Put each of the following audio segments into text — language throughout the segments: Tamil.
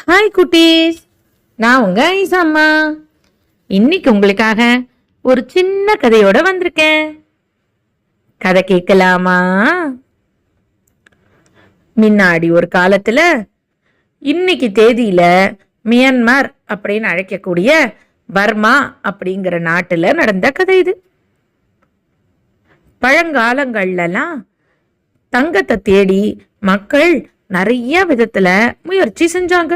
ஹாய் குட்டீஸ், நான் உங்க ஐசா அம்மா. இன்னைக்கு உங்களுக்காக ஒரு சின்ன கதையோட வந்திருக்கேன். கதை கேட்கலாமா? முன்னாடி ஒரு காலத்துல இன்னைக்கு தேதியில மியான்மர் அப்படின்னு அழைக்கக்கூடிய பர்மா அப்படிங்கிற நாட்டுல நடந்த கதை இது. பழங்காலங்கள்லாம் தங்கத்தை தேடி மக்கள் நிறைய விதத்துல முயற்சி செஞ்சாங்க.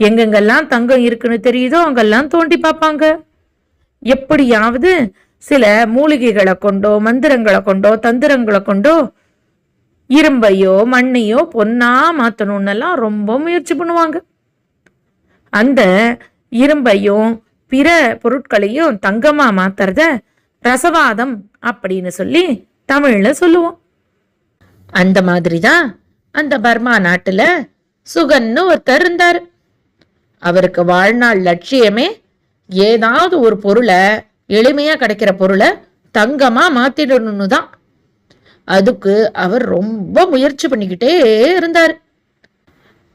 எங்கெங்கெல்லாம் தங்கம் இருக்குன்னு தெரியுதோ அங்கெல்லாம் தோண்டி பார்ப்பாங்க. எப்படியாவது சில மூலிகைகளை கொண்டோ, மந்திரங்களை கொண்டோ, தந்திரங்களை கொண்டோ இரும்பையோ மண்ணையோ பொன்னா மாத்தணும்னெல்லாம் ரொம்ப முயற்சி பண்ணுவாங்க. அந்த இரும்பையும் பிற பொருட்களையும் தங்கமா மாத்துறத ரசவாதம் அப்படின்னு சொல்லி தமிழ்ல சொல்லுவோம். அந்த மாதிரிதான் அந்த பர்மா நாட்டுல சுகன்னு ஒருத்தர் இருந்தாரு. அவருக்கு வாழ்நாள் லட்சியமே ஏதாவது ஒரு பொருளை, எளிமையா கிடைக்கிற பொருளை தங்கமா மாத்திடணும்னு தான். அதுக்கு அவர் ரொம்ப முயற்சி பண்ணிக்கிட்டே இருந்தாரு.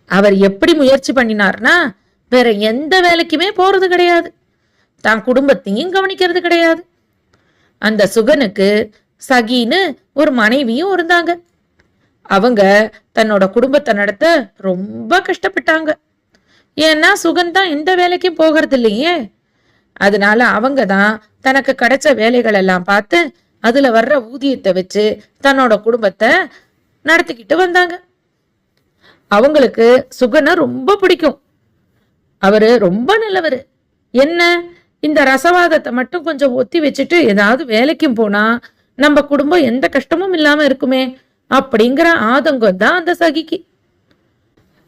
அவர் எப்படி முயற்சி பண்ணினார்னா, வேற எந்த வேலைக்குமே போறது கிடையாது, தான் குடும்பத்தையும் கவனிக்கிறது கிடையாது. அந்த சுகனுக்கு சகின்னு ஒரு மனைவியும் இருந்தாங்க. அவங்க தன்னோட குடும்பத்தை நடத்த ரொம்ப கஷ்டப்பட்டாங்க. ஏன்னா சுகன் தான் எந்த வேலைக்கும் போகிறது இல்லையே. அதனால அவங்க தான் தனக்கு கிடைச்ச வேலைகள் எல்லாம் பார்த்து அதுல வர்ற ஊதியத்தை வச்சு தன்னோட குடும்பத்தை நடத்திக்கிட்டு வந்தாங்க. அவங்களுக்கு சுகனை ரொம்ப பிடிக்கும். அவரு ரொம்ப நல்லவர். என்ன, இந்த ரசவாதத்தை மட்டும் கொஞ்சம் ஒத்தி வச்சுட்டு ஏதாவது வேலைக்கும் போனா நம்ம குடும்பம் எந்த கஷ்டமும் இல்லாம இருக்குமே அப்படிங்கிற ஆதங்கம் தான் அந்த சகிக்கு.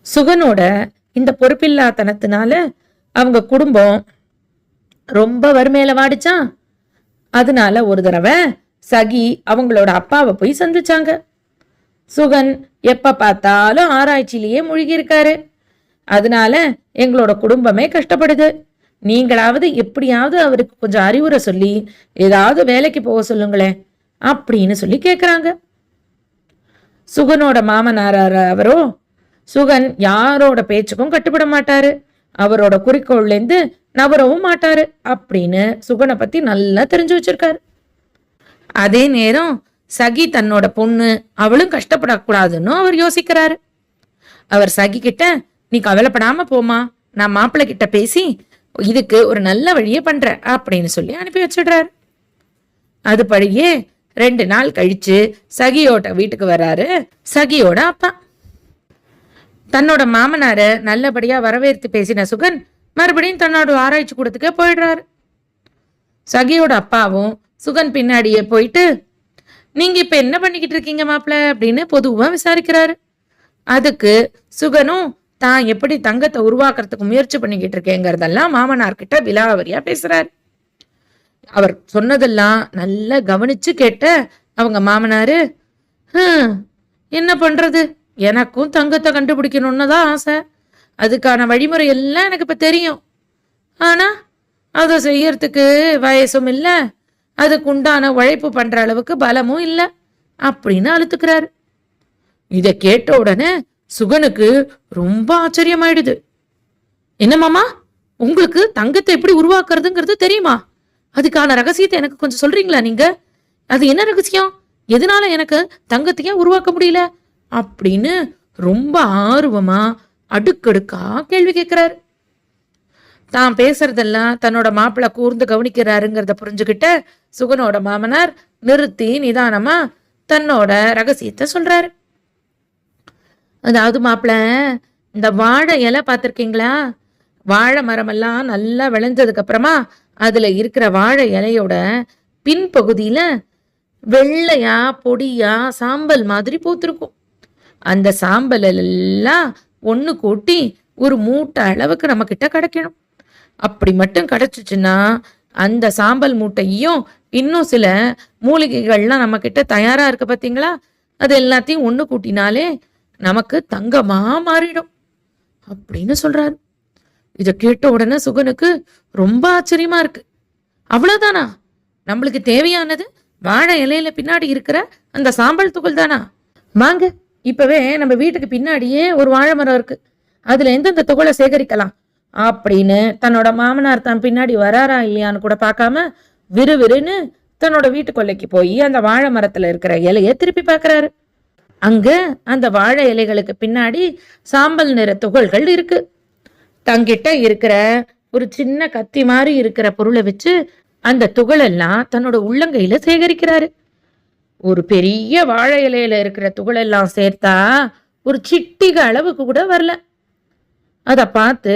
சுகனோட இந்த பொறுப்பில்லாதனத்தினால அவங்க குடும்பம் ரொம்ப வறுமையில வாடிச்சான். அதனால ஒரு தடவை சகி அவங்களோட அப்பாவை போய் சந்திச்சாங்க. சுகன் எப்ப பார்த்தாலும் ஆராய்ச்சியிலேயே மூழ்கி இருக்காரு. அதனால எங்களோட குடும்பமே கஷ்டப்படுது, நீங்களாவது எப்படியாவது அவருக்கு கொஞ்சம் அறிவுரை சொல்லி ஏதாவது வேலைக்கு போக சொல்லுங்களேன் அப்படின்னு சொல்லி கேக்குறாங்க. சுகனோட மாமனார் அவரோ, சுகன் யாரோட பேச்சுக்கும் கட்டுப்பட மாட்டாரு, அவரோட குறிக்கோள்ல இருந்து நவரவும் மாட்டாரு அப்படின்னு சுகனை பத்தி நல்லா தெரிஞ்சு வச்சிருக்காரு. அதே நேரம் சகி தன்னோட பொண்ணு அவளும் கஷ்டப்படக்கூடாதுன்னு அவர் யோசிக்கிறாரு. அவர் சகி கிட்ட, நீ கவலைப்படாம போமா, நான் மாப்பிள்ளை கிட்ட பேசி இதுக்கு ஒரு நல்ல வழியை பண்ற அப்படின்னு சொல்லி அனுப்பி வச்சிடுறாரு. அதுபடியே 2 நாள் கழிச்சு சகியோட வீட்டுக்கு வர்றாரு சகியோட அப்பா. தன்னோட மாமனார நல்லபடியா வரவேற்று பேசின சுகன் மறுபடியும் தன்னோட ஆராய்ச்சி கூடத்துக்கே போயிடுறாரு. சகியோட அப்பாவும் சுகன் பின்னாடியே போயிட்டு, நீங்க இப்ப என்ன பண்ணிக்கிட்டு இருக்கீங்க மாப்பிள்ள அப்படின்னு பொதுவா விசாரிக்கிறாரு. அதுக்கு சுகனும் தான் எப்படி தங்கத்தை உருவாக்குறதுக்கு முயற்சி பண்ணிக்கிட்டு இருக்கேங்கிறதெல்லாம் மாமனார்கிட்ட விலாவரியா பேசுறாரு. அவர் சொன்னதெல்லாம் நல்லா கவனிச்சு கேட்ட அவங்க மாமனாரு, என்ன பண்றது, எனக்கும் தங்கத்தை கண்டுபிடிக்கணும்னு தான் ஆசை, அதுக்கான வழிமுறை எல்லாம் எனக்கு இப்ப தெரியும், ஆனா அதை செய்யறதுக்கு வயசும் இல்லை, அதுக்கு உண்டான உழைப்பு பண்ற அளவுக்கு பலமும் இல்லை அப்படின்னு அழுத்துக்கிறாரு. இத கேட்ட உடனே சுகனுக்கு ரொம்ப ஆச்சரியமாயிடுது. என்ன மாமா, உங்களுக்கு தங்கத்தை எப்படி உருவாக்குறதுங்கிறது தெரியுமா? அதுக்கான ரகசியத்தை எனக்கு கொஞ்சம் சொல்றீங்களா நீங்க? அது என்ன ரகசியம், எதனால எனக்கு தங்கத்தையே உருவாக்க முடியல அப்படின்னு ரொம்ப ஆர்வமா அடுக்கடுக்கா கேள்வி கேட்கிறாரு. தான் பேசுறதெல்லாம் தன்னோட மாப்பிள்ளை கூர்ந்து கவனிக்கிறாருங்கிறத புரிஞ்சுக்கிட்ட சுகனோட மாமனார் நிறுத்தி நிதானமா தன்னோட ரகசியத்தை சொல்றாரு. அதாவது மாப்பிள்ள, இந்த வாழை இலை பார்த்திருக்கீங்களா? வாழை மரமெல்லாம் நல்லா விளைஞ்சதுக்கு அப்புறமா அதுல இருக்கிற வாழை இலையோட பின்பகுதியில வெள்ளையா பொடியா சாம்பல் மாதிரி பூத்திருக்கும். அந்த சாம்பல் எல்லாம் ஒண்ணு கூட்டி ஒரு மூட்டை அளவுக்கு நம்ம கிட்ட கிடைக்கணும். அப்படி மட்டும் கிடைச்சிச்சுன்னா அந்த சாம்பல் மூட்டையும் இன்னும் சில மூலிகைகள்லாம் நம்ம கிட்ட தயாரா இருக்கு பாத்தீங்களா, அது எல்லாத்தையும் ஒண்ணு கூட்டினாலே நமக்கு தங்கமா மாறிடும் அப்படின்னு சொல்றாரு. இத கேட்ட உடனே சுகனுக்கு ரொம்ப ஆச்சரியமா இருக்கு. அவ்வளவுதானா? நம்மளுக்கு தேவையானது வாழை இலையில பின்னாடி இருக்கிற அந்த சாம்பல் துகள் தானா? வாங்க, இப்பவே நம்ம வீட்டுக்கு பின்னாடியே ஒரு வாழை மரம் இருக்கு, அதுலேருந்து அந்த துகளை சேகரிக்கலாம் அப்படின்னு தன்னோட மாமனார் தான் பின்னாடி வராரா இல்லையான்னு கூட பார்க்காம விறுவிறுன்னு தன்னோட வீட்டு கொல்லைக்கு போய் அந்த வாழை மரத்துல இருக்கிற இலைய திருப்பி பார்க்கறாரு. அங்க அந்த வாழை இலைகளுக்கு பின்னாடி சாம்பல் நிற துகள்கள் இருக்கு. தங்கிட்ட இருக்கிற ஒரு சின்ன கத்தி மாதிரி இருக்கிற பொருளை வச்சு அந்த துகளெல்லாம் தன்னோட உள்ளங்கையில சேகரிக்கிறாரு. ஒரு பெரிய வாழை இலையில இருக்கிற துகளெல்லாம் சேர்த்தா ஒரு சிட்டிக அளவுக்கு கூட வரல. அத பார்த்து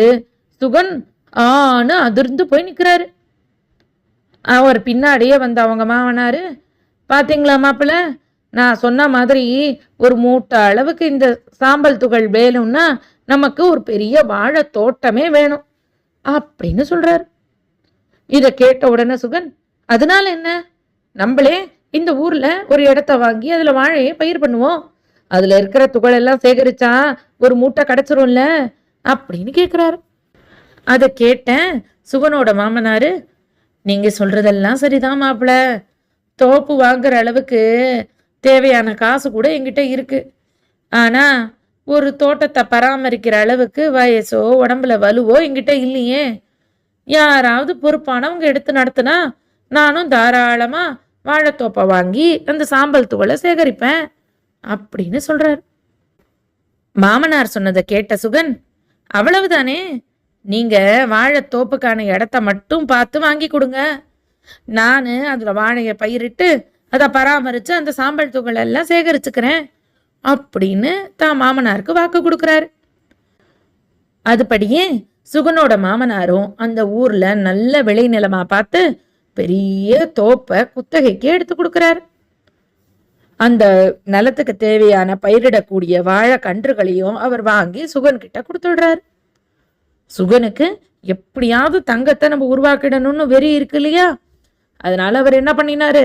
சுகன் ஆன்னு அதிர்ந்து போய் நிக்கிறாரு. அவர் பின்னாடியே வந்த அவங்க மாமனாரு, பாத்தீங்களா மாப்பிள்ள, நான் சொன்ன மாதிரி ஒரு மூட்டை அளவுக்கு இந்த சாம்பல் துகள் வேணும்னா நமக்கு ஒரு பெரிய வாழை தோட்டமே வேணும் அப்படின்னு சொல்றாரு. இத கேட்ட உடனே சுகன், அதனால என்ன, நம்மளே இந்த ஊர்ல ஒரு இடத்த வாங்கி அதுல வாழையை பயிர் பண்ணுவோம், அதுல இருக்கிற துகள் எல்லாம் சேகரிச்சா ஒரு மூட்டை கிடைச்சிரும்ல அப்படின்னு கேக்குறாரு. அதை கேட்டேன் சுகனோட மாமனாரு, நீங்க சொல்றதெல்லாம் சரிதான் மாப்பிள்ள, தோப்பு வாங்குற அளவுக்கு தேவையான காசு கூட என்கிட்ட இருக்கு. ஆனா ஒரு தோட்டத்தை பராமரிக்கிற அளவுக்கு வயசோ உடம்புல வலுவோ என்கிட்ட இல்லையே. யாராவது பொறுப்பானவங்க எடுத்து நடத்தினா நானும் தாராளமா வாழைத்தோப்பை வாங்கி அந்த சாம்பல் துகளை சேகரிப்பேன் அப்படின்னு சொல்றாரு. மாமனார் சொன்னதை கேட்ட சுகன், அவ்வளவுதானே, நீங்க வாழைத்தோப்புக்கான இடத்த மட்டும் பார்த்து வாங்கி கொடுங்க, நான் அதுல வாழைய பயிரிட்டு அதை பராமரிச்சு அந்த சாம்பல் துகள் எல்லாம் சேகரிச்சுக்கிறேன் அப்படின்னு தான் மாமனாருக்கு வாக்கு கொடுக்குறாரு. அதுபடியே சுகனோட மாமனாரும் அந்த ஊர்ல நல்ல விளைநிலமா பார்த்து பெரிய தோப்பை குத்தகைக்கு எடுத்து கொடுக்குறாரு. அந்த நிலத்துக்கு தேவையான பயிரிடக்கூடிய வாழை கன்றுகளையும் அவர் வாங்கி சுகன் கிட்ட கொடுத்துடுறாரு. சுகனுக்கு எப்படியாவது தங்கத்தை நம்ம உருவாக்கிடணும்னு வெறி இருக்கு இல்லையா, அதனால அவர் என்ன பண்ணினாரு,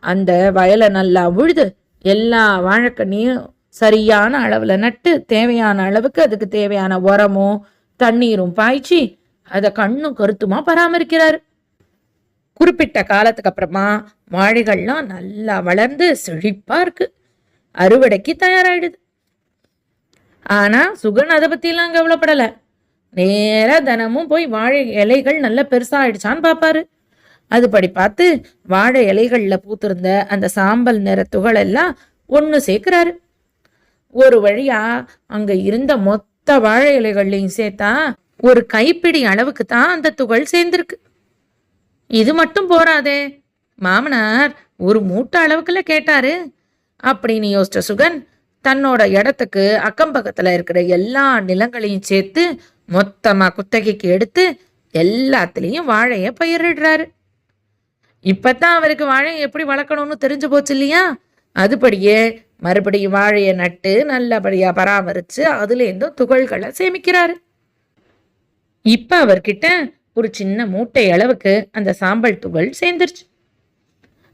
அந்த வயலை நல்லா உழுது எல்லா வாழைக்கண்ணியும் சரியான அளவுல நட்டு தேவையான அளவுக்கு அதுக்கு தேவையான உரமும் தண்ணீரும் பாய்ச்சி அதை கண்ணும் கருத்துமா பராமரிக்கிறாரு. குறிப்பிட்ட காலத்துக்கு அப்புறமா வாழைகள்லாம் நல்லா வளர்ந்து செழிப்பா இருக்கு, அறுவடைக்கு தயாராயிடுது. ஆனா சுகன் அதை பத்திலாம் கவலைப்படல. நேரா தினமும் போய் வாழை இலைகள் நல்லா பெருசாயிடுச்சான்னு பார்ப்பாரு. அதுபடி பார்த்து வாழை இலைகள்ல பூத்திருந்த அந்த சாம்பல் நிற துகள் எல்லாம் ஒன்று சேர்க்கிறாரு. ஒரு வழியா அங்க இருந்த மொத்த வாழை இலைகள்லையும் சேர்த்தா ஒரு கைப்பிடி அளவுக்கு தான் அந்த துகள் சேர்ந்திருக்கு. இது மட்டும் போராதே, மாமனார் ஒரு மூட்டை அளவுக்குள்ள கேட்டாரு அப்படின்னு யோசிச்ச சுகன் தன்னோட இடத்துக்கு அக்கம் பக்கத்துல இருக்கிற எல்லா நிலங்களையும் சேர்த்து மொத்தமா குத்தகைக்கு எடுத்து எல்லாத்துலேயும் வாழைய பயிரிடுறாரு. இப்பதான் அவருக்கு வாழையை எப்படி வளர்க்கணும்னு தெரிஞ்சு போச்சு இல்லையா, அதுபடியே மறுபடியும் வாழையை நட்டு நல்லபடியா பராமரிச்சு அதுலேருந்தும் துகள்களை சேமிக்கிறாரு. இப்ப அவர்கிட்ட ஒரு சின்ன மூட்டை அளவுக்கு அந்த சாம்பல் துகள் சேர்ந்துருச்சு.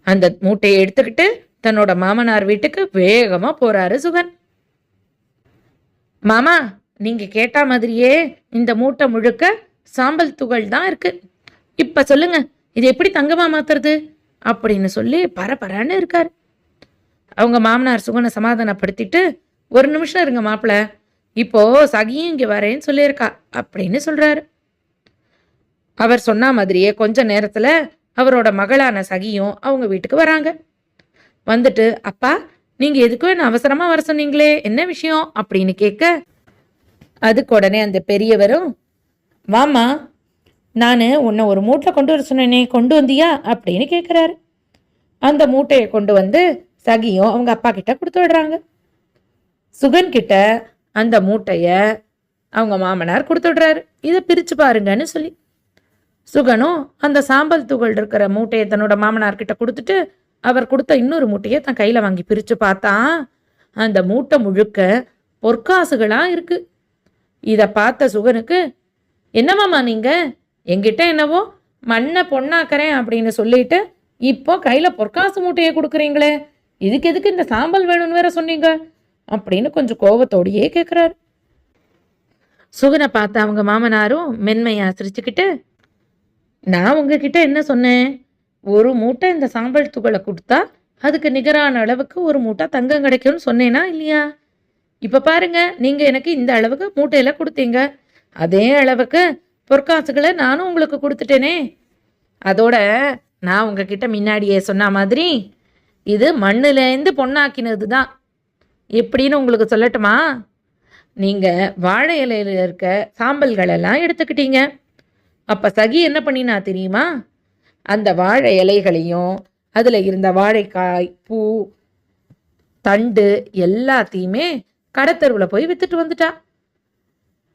அந்த மூட்டையை எடுத்துக்கிட்டு தன்னோட மாமனார் வீட்டுக்கு வேகமா போறாரு சுகன். மாமா, நீங்க கேட்ட மாதிரியே இந்த மூட்டை முழுக்க சாம்பல் துகள் தான் இருக்கு, இப்ப சொல்லுங்க இது எப்படி தங்கமா மாத்துறது அப்படின்னு சொல்லி பரபரன்னு இருக்காரு. அவங்க மாமனார் சுகனை சமாதானப்படுத்திட்டு, ஒரு நிமிஷம் இருங்க மாப்பிள்ள, இப்போ சகியும் இங்க வரேன்னு சொல்லியிருக்கா அப்படின்னு சொல்றாரு. அவர் சொன்ன மாதிரியே கொஞ்ச நேரத்துல அவரோட மகளான சகியும் அவங்க வீட்டுக்கு வராங்க. வந்துட்டு, அப்பா நீங்க எதுக்கும் என்ன அவசரமா வர சொன்னீங்களே, என்ன விஷயம் அப்படின்னு கேட்க, அதுக்கு உடனே அந்த பெரியவரும், வாமா, நான் உன்னை ஒரு மூட்டை கொண்டு வர சொன்னேனே, கொண்டு வந்தியா அப்படின்னு கேட்குறாரு. அந்த மூட்டையை கொண்டு வந்து சகியும் அவங்க அப்பா கிட்ட கொடுத்து விடுறாங்க. சுகன் கிட்ட அந்த மூட்டைய அவங்க மாமனார் கொடுத்து விடுறாரு, இதை பிரிச்சு பாருங்கன்னு சொல்லி. சுகனும் அந்த சாம்பல் துகள் இருக்கிற மூட்டையை தன்னோட மாமனார் கிட்ட கொடுத்துட்டு அவர் கொடுத்த இன்னொரு மூட்டையை தன் கையில வாங்கி பிரிச்சு பார்த்தா அந்த மூட்டை முழுக்க பொற்காசுகளா இருக்கு. இத பார்த்த சுகனுக்கு, என்னமாமா நீங்க என்கிட்ட என்னவோ மண்ணை பொண்ணாக்கிறேன் அப்படின்னு சொல்லிட்டு இப்போ கையில பொற்காசு மூட்டையை கொடுக்குறீங்களே, இதுக்கு எதுக்கு இந்த சாம்பல் வேணும்னு வேற சொன்னீங்க அப்படின்னு கொஞ்சம் கோபத்தோடையே கேட்குறாரு. சுகனை பார்த்த அவங்க மாமனாரும் மென்மையா சிரிச்சுக்கிட்டு, நான் உங்ககிட்ட என்ன சொன்னேன், ஒரு மூட்டை இந்த சாம்பல் துகளை கொடுத்தா அதுக்கு நிகரான அளவுக்கு ஒரு மூட்டை தங்கம் கிடைக்கும்னு சொன்னேனா இல்லையா, இப்ப பாருங்க, நீங்க எனக்கு இந்த அளவுக்கு மூட்டையில கொடுத்தீங்க. அதே அளவுக்கு பொற்காசுகளை நானும் உங்களுக்கு கொடுத்துட்டேனே. அதோட நான் உங்ககிட்ட முன்னாடியே சொன்ன மாதிரி இது மண்ணுலேருந்து பொண்ணாக்கினது தான். எப்படின்னு உங்களுக்கு சொல்லட்டுமா? நீங்க வாழை இலையில இருக்க சாம்பல்கள் எல்லாம் எடுத்துக்கிட்டீங்க. அப்ப சகி என்ன பண்ணினா தெரியுமா? அந்த வாழை இலைகளையும் அதுல இருந்த வாழைக்காய், பூ, தண்டு எல்லாத்தையுமே கடத்தெருவில் போய் வித்துட்டு வந்துட்டா.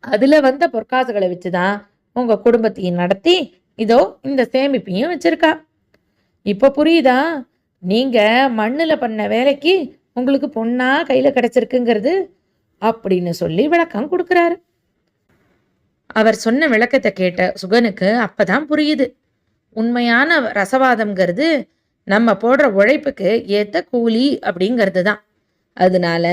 அதுல வந்த பொற்காசுகளை வச்சுதான் உங்க குடும்பத்தையும் நடத்தி இதோ இந்த சேமிப்பையும் வச்சிருக்கா. இப்ப புரியுதா? நீங்க மண்ணுல பண்ண வேலைக்கு உங்களுக்கு பொண்ணா கையில கிடைச்சிருக்குங்கிறது அப்படின்னு சொல்லி விளக்கம் கொடுக்கிறாரு. அவர் சொன்ன விளக்கத்தை கேட்ட சுகனுக்கு அப்பதான் புரியுது, உண்மையான ரசவாதம்ங்கிறது நம்ம போடுற உழைப்புக்கு ஏத்த கூலி அப்படிங்கிறது தான். அதனால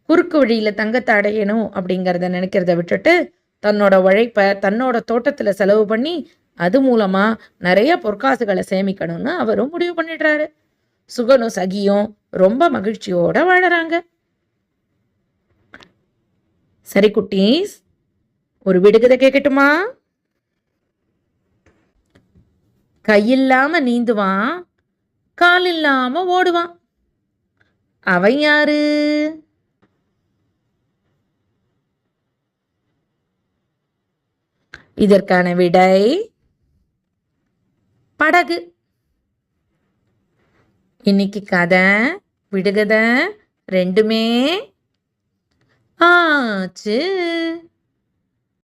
குறுக்கு வழியில தங்கத்தை அடையணும் அப்படிங்கிறத நினைக்கிறத விட்டுட்டு தன்னோட உழைப்பை தன்னோட தோட்டத்துல செலவு பண்ணி அது மூலமா நிறைய பொற்காசுகளை சேமிக்கணும்னு அவரும் முடிவு பண்ணிடுறாரு. சுகனும் சகியும் ரொம்ப மகிழ்ச்சியோட வாழறாங்க. சரி குட்டீஸ், ஒரு விடுகதை கேட்கட்டுமா? கையில்லாம நீந்துவான், கால் இல்லாம ஓடுவான், அவன் யாரு? இதற்கான விடை படகு. இன்னைக்கு கதை விடுகதை ரெண்டுமே ஆச்சு.